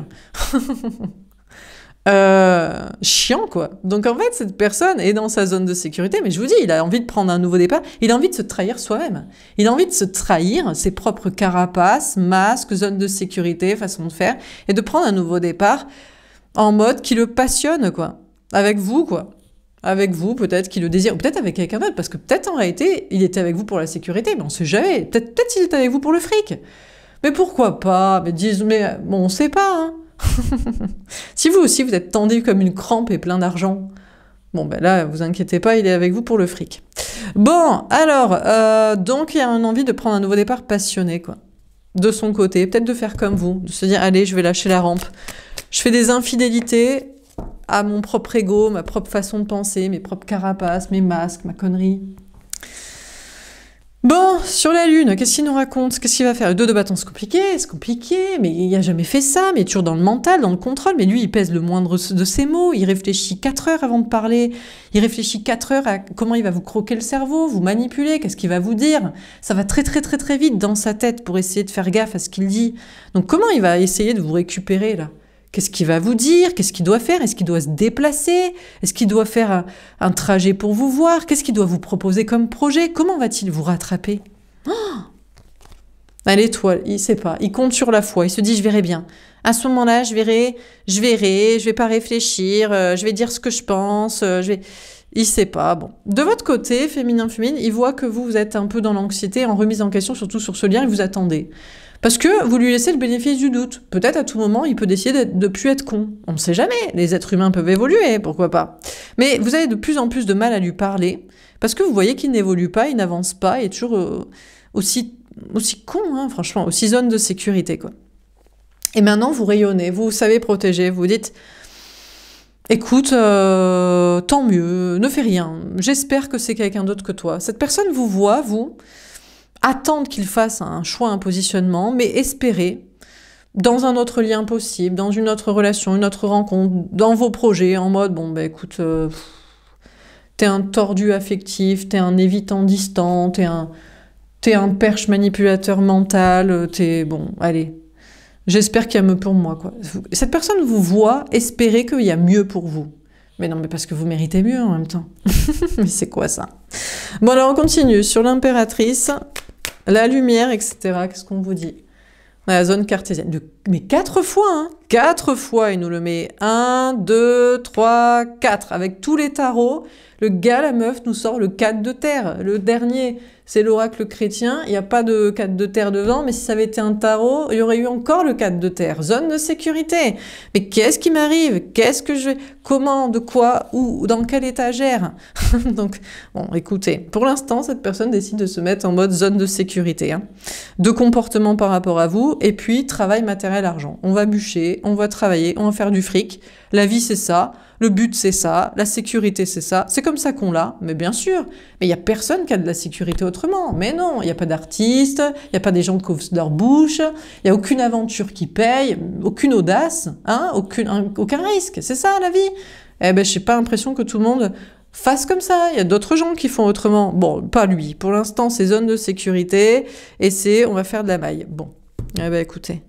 Chiant quoi. Donc en fait cette personne est dans sa zone de sécurité, mais je vous dis, il a envie de prendre un nouveau départ, il a envie de se trahir soi-même, il a envie de se trahir ses propres carapaces, masques, zone de sécurité, façon de faire, et de prendre un nouveau départ en mode qui le passionne quoi, avec vous quoi. Avec vous, peut-être qu'il le désire, ou peut-être avec quelqu'un d'autre, parce que peut-être en réalité, il était avec vous pour la sécurité, mais on sait jamais, peut-être qu'il était avec vous pour le fric. Mais pourquoi pas? Mais bon, on sait pas, hein. Si vous aussi vous êtes tendu comme une crampe et plein d'argent, bon ben là vous inquiétez pas, il est avec vous pour le fric. Bon alors donc il y a une envie de prendre un nouveau départ passionné quoi, de son côté, peut-être de faire comme vous, de se dire allez je vais lâcher la rampe, je fais des infidélités à mon propre ego, ma propre façon de penser, mes propres carapaces, mes masques, ma connerie. Bon, sur la Lune, qu'est-ce qu'il nous raconte? Qu'est-ce qu'il va faire? Le 2 de bâton, c'est compliqué, mais il a jamais fait ça, mais il est toujours dans le mental, dans le contrôle, mais lui, il pèse le moindre de ses mots, il réfléchit 4 heures avant de parler, il réfléchit 4 heures à comment il va vous croquer le cerveau, vous manipuler, qu'est-ce qu'il va vous dire. Ça va très très très très vite dans sa tête pour essayer de faire gaffe à ce qu'il dit. Donc comment il va essayer de vous récupérer, là? Qu'est-ce qu'il va vous dire? Qu'est-ce qu'il doit faire? Est-ce qu'il doit se déplacer? Est-ce qu'il doit faire un trajet pour vous voir? Qu'est-ce qu'il doit vous proposer comme projet? Comment va-t-il vous rattraper? Oh, à l'étoile, il sait pas. Il compte sur la foi. Il se dit, je verrai bien. À ce moment-là, je verrai, je vais pas réfléchir, je vais dire ce que je pense, Il sait pas. Bon. De votre côté, féminin, il voit que vous êtes un peu dans l'anxiété, en remise en question, surtout sur ce lien, et vous attendez. Parce que vous lui laissez le bénéfice du doute. Peut-être à tout moment, il peut décider de plus être con. On ne sait jamais. Les êtres humains peuvent évoluer, pourquoi pas. Mais vous avez de plus en plus de mal à lui parler, parce que vous voyez qu'il n'évolue pas, il n'avance pas, il est toujours aussi con, hein, franchement, aussi zone de sécurité, quoi. Et maintenant, vous rayonnez, vous savez protéger, vous dites... Écoute, tant mieux, ne fais rien. J'espère que c'est quelqu'un d'autre que toi. Cette personne vous voit, vous... Attendre qu'il fasse un choix, un positionnement, mais espérer, dans un autre lien possible, dans une autre relation, une autre rencontre, dans vos projets, en mode, bon, ben écoute, t'es un tordu affectif, t'es un évitant distant, t'es un perche manipulateur mental, bon, allez, j'espère qu'il y a mieux pour moi, quoi. Cette personne vous voit espérer qu'il y a mieux pour vous. Mais non, mais parce que vous méritez mieux en même temps. Mais c'est quoi ça? Bon, alors on continue. Sur l'impératrice... La lumière, etc. Qu'est-ce qu'on vous dit? La zone cartésienne. Mais 4 fois, hein. 4 fois, il nous le met. 1, 2, 3, 4. Avec tous les tarots, le gars, la meuf, nous sort le 4 de terre. Le dernier, c'est l'oracle chrétien. Il n'y a pas de 4 de terre devant, mais si ça avait été un tarot, il y aurait eu encore le 4 de terre. Zone de sécurité. Mais qu'est-ce qui m'arrive? Qu'est-ce que je vais... Comment? De quoi? Où? Dans quelle étagère? Donc, bon, écoutez, pour l'instant, cette personne décide de se mettre en mode zone de sécurité. Hein. De comportement par rapport à vous, et puis travail, matériel, argent. On va bûcher, on va travailler, on va faire du fric. La vie, c'est ça. Le but, c'est ça. La sécurité, c'est ça. C'est comme ça qu'on l'a, mais bien sûr. Mais il n'y a personne qui a de la sécurité autrement. Mais non, il n'y a pas d'artistes, il n'y a pas des gens qui ouvrent leur bouche, il n'y a aucune aventure qui paye, aucune audace, hein, aucun risque. C'est ça, la vie. Eh ben, j'ai pas l'impression que tout le monde fasse comme ça. Il y a d'autres gens qui font autrement. Bon, pas lui. Pour l'instant, c'est zone de sécurité et on va faire de la maille. Bon. Eh ben, écoutez.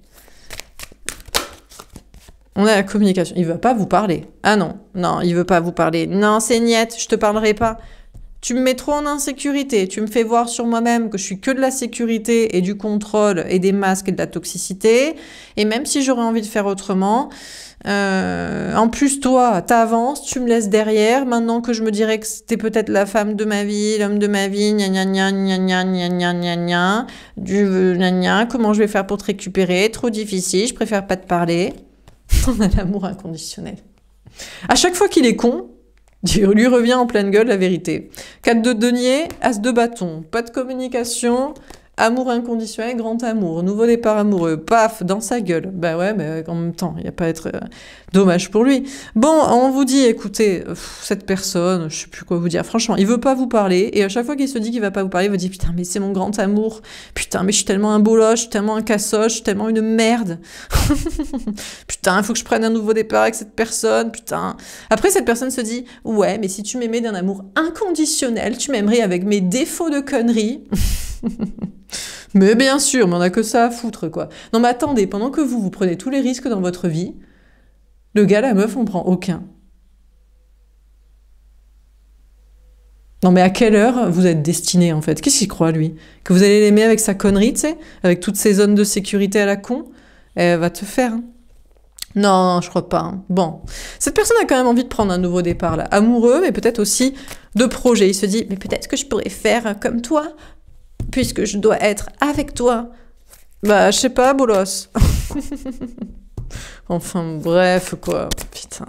On a la communication. Il veut pas vous parler. Ah non, non, il veut pas vous parler. Non, c'est niette, je te parlerai pas. Tu me mets trop en insécurité. Tu me fais voir sur moi-même que je suis que de la sécurité et du contrôle et des masques et de la toxicité. Et même si j'aurais envie de faire autrement, En plus, toi, t'avances, tu me laisses derrière. Maintenant que je me dirais que c'était peut-être la femme de ma vie, l'homme de ma vie, gna gna gna gna gna gna gna gna gna, gna gna, comment je vais faire pour te récupérer? Trop difficile, je préfère pas te parler. On a l'amour inconditionnel. À chaque fois qu'il est con, lui revient en pleine gueule la vérité. 4 de denier, as de bâton, pas de communication, amour inconditionnel, grand amour, nouveau départ amoureux, paf, dans sa gueule. Bah ouais, mais en même temps, il n'y a pas à être dommage pour lui. Bon, on vous dit, écoutez, cette personne, je sais plus quoi vous dire, franchement, il veut pas vous parler, et à chaque fois qu'il se dit qu'il va pas vous parler, il vous dit, putain, mais c'est mon grand amour, putain, mais je suis tellement un boloche, je suis tellement un cassoche, je suis tellement une merde. Putain, il faut que je prenne un nouveau départ avec cette personne, putain. Après, cette personne se dit, ouais, mais si tu m'aimais d'un amour inconditionnel, tu m'aimerais avec mes défauts de conneries. Mais bien sûr, mais on a que ça à foutre, quoi. Non mais attendez, pendant que vous prenez tous les risques dans votre vie, le gars, la meuf, on prend aucun. Non mais à quelle heure vous êtes destiné, en fait? Qu'est-ce qu'il croit, lui? Que vous allez l'aimer avec sa connerie, tu sais? Avec toutes ces zones de sécurité à la con? Elle va te faire, hein. Non, je crois pas. Hein. Bon. Cette personne a quand même envie de prendre un nouveau départ, là. Amoureux, mais peut-être aussi de projet. Il se dit, mais peut-être que je pourrais faire comme toi, puisque je dois être avec toi. Bah, je sais pas, bolos. Enfin, bref, quoi. Putain,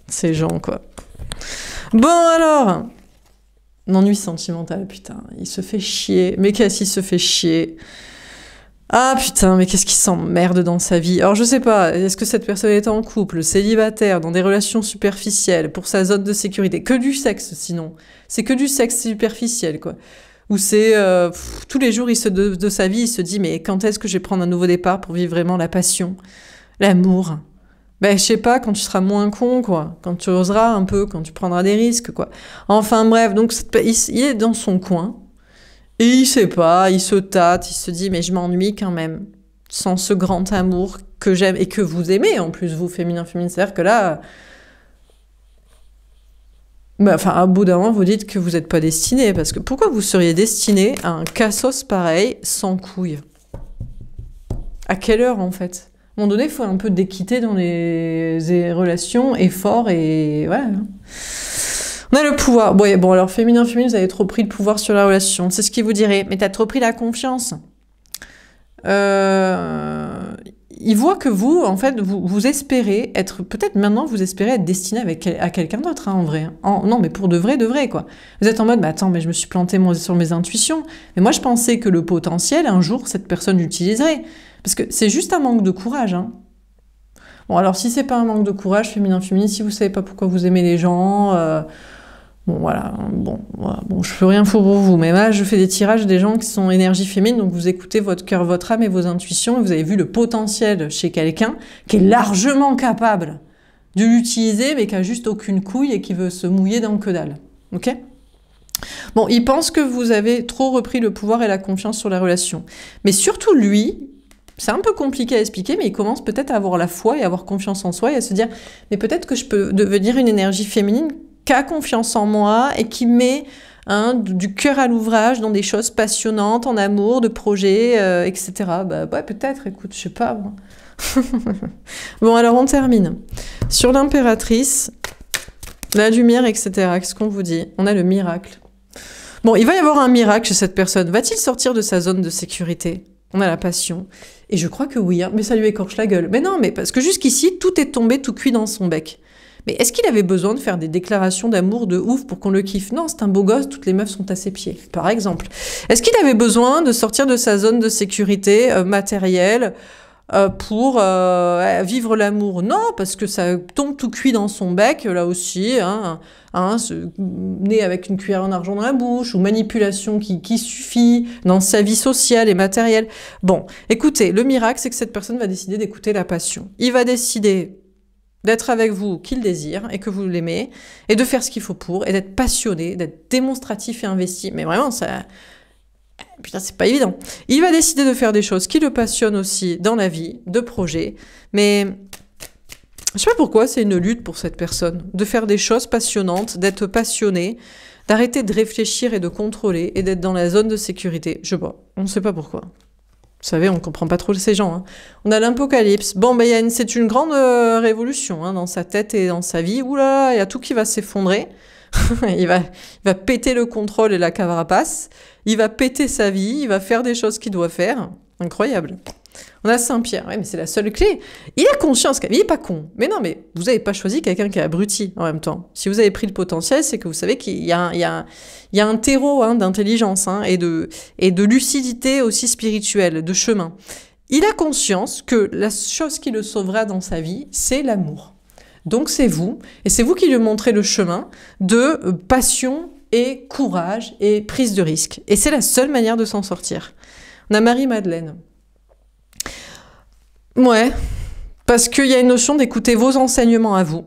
ces gens, quoi. Bon, alors. L'ennui sentimental, putain. Il se fait chier. Mais qu'est-ce qu'il se fait chier? Ah, putain, mais qu'est-ce qu'il s'emmerde dans sa vie? Alors, je sais pas. Est-ce que cette personne est en couple, célibataire, dans des relations superficielles, pour sa zone de sécurité? Que du sexe, sinon. C'est que du sexe superficiel, quoi. Où c'est tous les jours de sa vie, il se dit mais quand est-ce que je vais prendre un nouveau départ pour vivre vraiment la passion, l'amour? Ben je sais pas, quand tu seras moins con quoi, quand tu oseras un peu, quand tu prendras des risques quoi. Enfin bref, donc il est dans son coin et il sait pas, il se tâte, il se dit mais je m'ennuie quand même sans ce grand amour que j'aime et que vous aimez en plus vous féminin, c'est-à-dire que là. Bah, enfin, à bout d'un moment, vous dites que vous n'êtes pas destiné, parce que pourquoi vous seriez destiné à un cassos pareil, sans couilles? À quelle heure, en fait? À un moment donné, il faut un peu d'équité dans les relations, effort, et voilà. On a le pouvoir. Bon, alors, féminin, vous avez trop pris le pouvoir sur la relation, c'est ce qu'il vous dirait. Mais t'as trop pris la confiance. Il voit que vous, en fait, vous espérez être, peut-être maintenant, vous espérez être destiné à quelqu'un d'autre, hein, en vrai. Non, mais pour de vrai, quoi. Vous êtes en mode, bah attends, mais je me suis planté sur mes intuitions. Mais moi, je pensais que le potentiel, un jour, cette personne l'utiliserait. Parce que c'est juste un manque de courage, hein. Bon, alors, si c'est pas un manque de courage, féminin, si vous savez pas pourquoi vous aimez les gens, bon, voilà, je peux rien faire pour vous, mais là, je fais des tirages des gens qui sont énergie féminine, donc vous écoutez votre cœur, votre âme et vos intuitions, et vous avez vu le potentiel chez quelqu'un qui est largement capable de l'utiliser, mais qui a juste aucune couille et qui veut se mouiller dans que dalle. Ok? Bon, il pense que vous avez trop repris le pouvoir et la confiance sur la relation. Mais surtout lui, c'est un peu compliqué à expliquer, mais il commence peut-être à avoir la foi et à avoir confiance en soi et à se dire, mais peut-être que je peux devenir une énergie féminine qui a confiance en moi et qui met du cœur à l'ouvrage dans des choses passionnantes, en amour, de projets, etc. Bah ouais, peut-être, écoute, je sais pas. Moi. Bon, alors on termine. Sur l'impératrice, la lumière, etc. Qu'est-ce qu'on vous dit? On a le miracle. Bon, il va y avoir un miracle chez cette personne. Va-t-il sortir de sa zone de sécurité? On a la passion. Et je crois que oui, hein, mais ça lui écorche la gueule. Mais non, mais parce que jusqu'ici, tout est tombé tout cuit dans son bec. Mais est-ce qu'il avait besoin de faire des déclarations d'amour de ouf pour qu'on le kiffe? Non, c'est un beau gosse, toutes les meufs sont à ses pieds, par exemple. Est-ce qu'il avait besoin de sortir de sa zone de sécurité matérielle pour vivre l'amour? Non, parce que ça tombe tout cuit dans son bec, là aussi, né avec une cuillère en argent dans la bouche, ou manipulation qui suffit dans sa vie sociale et matérielle. Bon, écoutez, le miracle, c'est que cette personne va décider d'écouter la passion. Il va décider d'être avec vous qu'il désire et que vous l'aimez, et de faire ce qu'il faut pour, et d'être passionné, d'être démonstratif et investi. Mais vraiment, ça... Putain, c'est pas évident. Il va décider de faire des choses qui le passionnent aussi dans la vie, de projets, mais je sais pas pourquoi c'est une lutte pour cette personne, de faire des choses passionnantes, d'être passionné, d'arrêter de réfléchir et de contrôler, et d'être dans la zone de sécurité. Je sais pas, on ne sait pas pourquoi. Vous savez, on ne comprend pas trop ces gens. Hein. On a l'Apocalypse. Bon, ben, c'est une grande révolution hein, dans sa tête et dans sa vie. Ouh là, il y a tout qui va s'effondrer. il va péter le contrôle et la carapace. Il va péter sa vie. Il va faire des choses qu'il doit faire. Incroyable. On a Saint-Pierre. Ouais, mais c'est la seule clé. Il a conscience. Il n'est pas con. Mais non, mais vous n'avez pas choisi quelqu'un qui est abruti en même temps. Si vous avez pris le potentiel, c'est que vous savez qu'il y a un terreau hein, d'intelligence hein, et de lucidité aussi spirituelle, de chemin. Il a conscience que la chose qui le sauvera dans sa vie, c'est l'amour. Donc c'est vous, et c'est vous qui lui montrez le chemin de passion et courage et prise de risque. Et c'est la seule manière de s'en sortir. On a Marie-Madeleine. Ouais, parce qu'il y a une notion d'écouter vos enseignements à vous.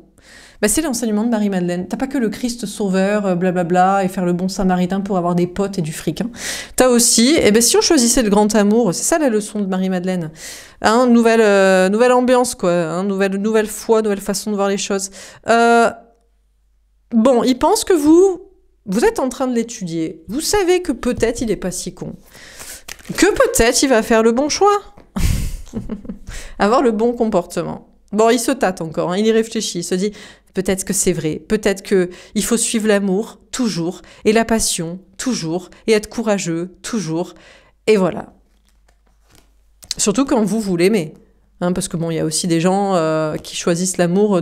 Bah, c'est l'enseignement de Marie-Madeleine. T'as pas que le Christ sauveur, blablabla, et faire le bon samaritain pour avoir des potes et du fric. Hein. T'as aussi, eh ben, si on choisissait le grand amour, c'est ça la leçon de Marie-Madeleine. Hein, nouvelle ambiance, quoi. Hein, nouvelle foi, nouvelle façon de voir les choses. Bon, il pense que vous êtes en train de l'étudier. Vous savez que peut-être il est pas si con. Que peut-être il va faire le bon choix. Avoir le bon comportement. Bon, il se tâte encore, hein, il y réfléchit, il se dit peut-être que c'est vrai, peut-être qu'il faut suivre l'amour, toujours, et la passion, toujours, et être courageux, toujours, et voilà. Surtout quand vous l'aimez, hein, parce que bon, il y a aussi des gens qui choisissent l'amour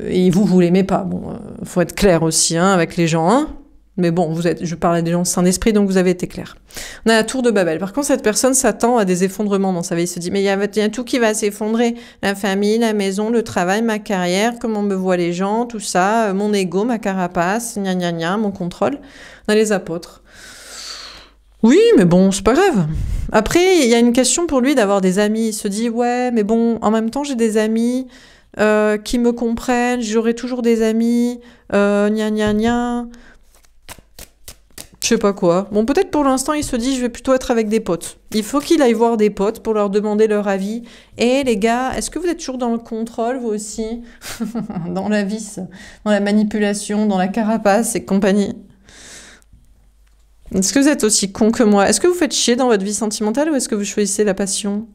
et vous l'aimez pas. Bon, faut être clair aussi hein, avec les gens, hein. Mais bon, je parle à des gens sains d'esprit, donc vous avez été clair. On a la tour de Babel. Par contre, cette personne s'attend à des effondrements dans sa vie. Il se dit, mais il y a tout qui va s'effondrer. La famille, la maison, le travail, ma carrière, comment me voient les gens, tout ça, mon ego, ma carapace, gna gna gna, mon contrôle. On a les apôtres. Oui, mais bon, c'est pas grave. Après, il y a une question pour lui d'avoir des amis. Il se dit, ouais, mais bon, en même temps, j'ai des amis qui me comprennent, j'aurai toujours des amis, gna gna gna. Je sais pas quoi. Bon, peut-être pour l'instant, il se dit, je vais plutôt être avec des potes. Il faut qu'il aille voir des potes pour leur demander leur avis. Et les gars, est-ce que vous êtes toujours dans le contrôle, vous aussi? Dans la vis, dans la manipulation, dans la carapace et compagnie. Est-ce que vous êtes aussi con que moi? Est-ce que vous faites chier dans votre vie sentimentale ou est-ce que vous choisissez la passion?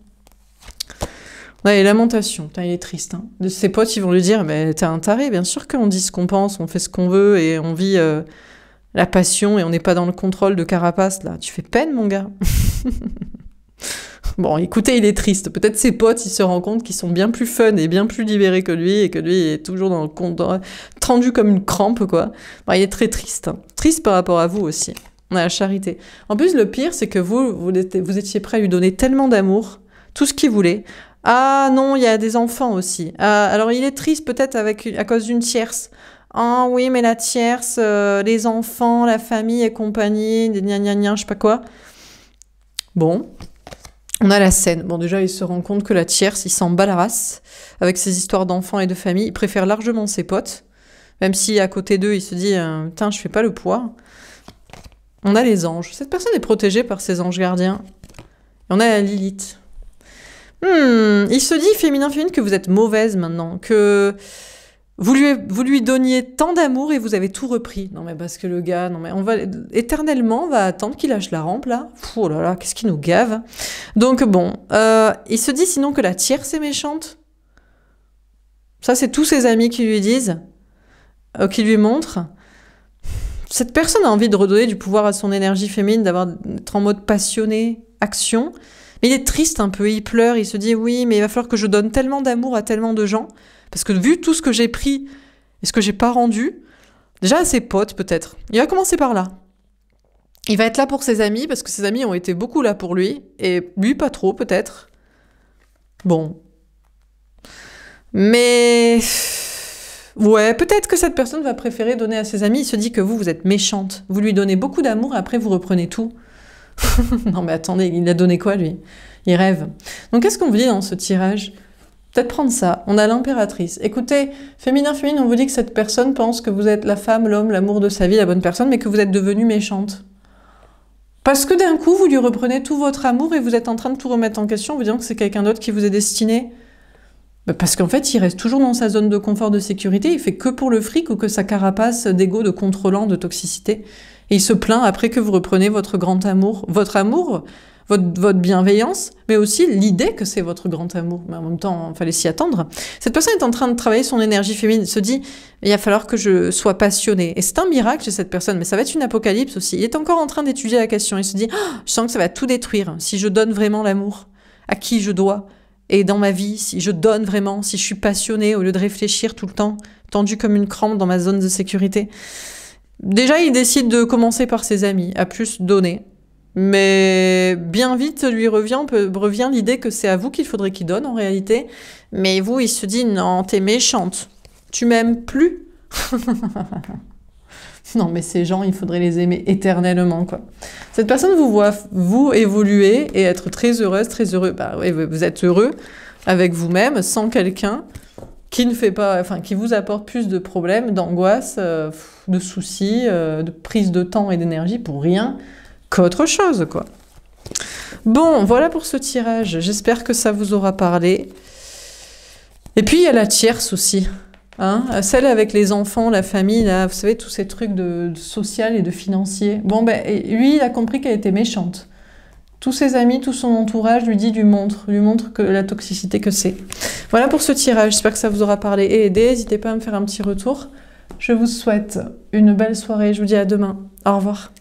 Ouais, les lamentations. Putain, il est triste. Hein. De ses potes, ils vont lui dire, mais t'es un taré. Bien sûr qu'on dit ce qu'on pense, on fait ce qu'on veut et on vit... la passion et on n'est pas dans le contrôle de carapace, là. Tu fais peine, mon gars. Bon, écoutez, il est triste. Peut-être ses potes, il se rend compte qu'ils sont bien plus fun et bien plus libérés que lui et que lui est toujours dans le compte, tendu comme une crampe, quoi. Bon, il est très triste. Hein. Triste par rapport à vous aussi. On a la charité. En plus, le pire, c'est que vous étiez prêt à lui donner tellement d'amour, tout ce qu'il voulait. Ah non, il y a des enfants aussi. Alors, il est triste peut-être à cause d'une tierce. Ah oui, mais la tierce, les enfants, la famille et compagnie, des gna gna gna, je sais pas quoi. Bon, on a la scène. Bon, déjà, il se rend compte que la tierce, il s'en bat la race avec ses histoires d'enfants et de famille. Il préfère largement ses potes, même si à côté d'eux, il se dit « Putain, je fais pas le poids ». On a les anges. Cette personne est protégée par ses anges gardiens. Et on a la Lilith. Il se dit, féminin, que vous êtes mauvaise maintenant, que... Vous lui donniez tant d'amour et vous avez tout repris. Non mais parce que le gars, non mais éternellement, on va attendre qu'il lâche la rampe là. Oh là là, qu'est-ce qui nous gave. Donc bon, il se dit sinon que la tierce est méchante. Ça c'est tous ses amis qui lui disent, qui lui montrent. Cette personne a envie de redonner du pouvoir à son énergie féminine, d'être en mode passionné, action. Mais il est triste un peu, il pleure, il se dit oui, mais il va falloir que je donne tellement d'amour à tellement de gens. Parce que vu tout ce que j'ai pris et ce que j'ai pas rendu, déjà à ses potes peut-être. Il va commencer par là. Il va être là pour ses amis, parce que ses amis ont été beaucoup là pour lui, et lui pas trop peut-être. Bon. Mais... ouais, peut-être que cette personne va préférer donner à ses amis, il se dit que vous êtes méchante. Vous lui donnez beaucoup d'amour et après vous reprenez tout. Non mais attendez, il a donné quoi lui? Il rêve. Donc qu'est-ce qu'on vous dit dans ce tirage? Peut-être prendre ça. On a l'impératrice. Écoutez, féminin, on vous dit que cette personne pense que vous êtes la femme, l'homme, l'amour de sa vie, la bonne personne, mais que vous êtes devenue méchante. Parce que d'un coup, vous lui reprenez tout votre amour et vous êtes en train de tout remettre en question, vous disant que c'est quelqu'un d'autre qui vous est destiné. Parce qu'en fait, il reste toujours dans sa zone de confort, de sécurité, il fait que pour le fric ou que sa carapace d'ego, de contrôlant, de toxicité. Et il se plaint après que vous repreniez votre grand amour, votre bienveillance, mais aussi l'idée que c'est votre grand amour. Mais en même temps, il fallait s'y attendre. Cette personne est en train de travailler son énergie féminine, se dit, il va falloir que je sois passionnée. Et c'est un miracle chez cette personne, mais ça va être une apocalypse aussi. Il est encore en train d'étudier la question. Il se dit, oh, je sens que ça va tout détruire si je donne vraiment l'amour. À qui je dois? Et dans ma vie, si je donne vraiment, si je suis passionnée au lieu de réfléchir tout le temps, tendue comme une crampe dans ma zone de sécurité. Déjà, il décide de commencer par ses amis, à plus donner. Mais bien vite lui revient l'idée que c'est à vous qu'il faudrait qu'il donne en réalité. Mais vous, il se dit, non, t'es méchante. Tu m'aimes plus? Non, mais ces gens, il faudrait les aimer éternellement, quoi. Cette personne vous voit, vous, évoluer et être très heureuse, très heureux. Bah oui, vous êtes heureux avec vous-même, sans quelqu'un qui ne fait pas, enfin, qui vous apporte plus de problèmes, d'angoisse, de soucis, de prise de temps et d'énergie pour rien qu'autre chose, quoi. Bon, voilà pour ce tirage. J'espère que ça vous aura parlé. Et puis, il y a la tierce aussi. Hein, celle avec les enfants, la famille, là, vous savez, tous ces trucs de social et de financier. Bon, ben, lui, il a compris qu'elle était méchante. Tous ses amis, tout son entourage lui montre que la toxicité que c'est. Voilà pour ce tirage, j'espère que ça vous aura parlé et aidé. N'hésitez pas à me faire un petit retour. Je vous souhaite une belle soirée, je vous dis à demain. Au revoir.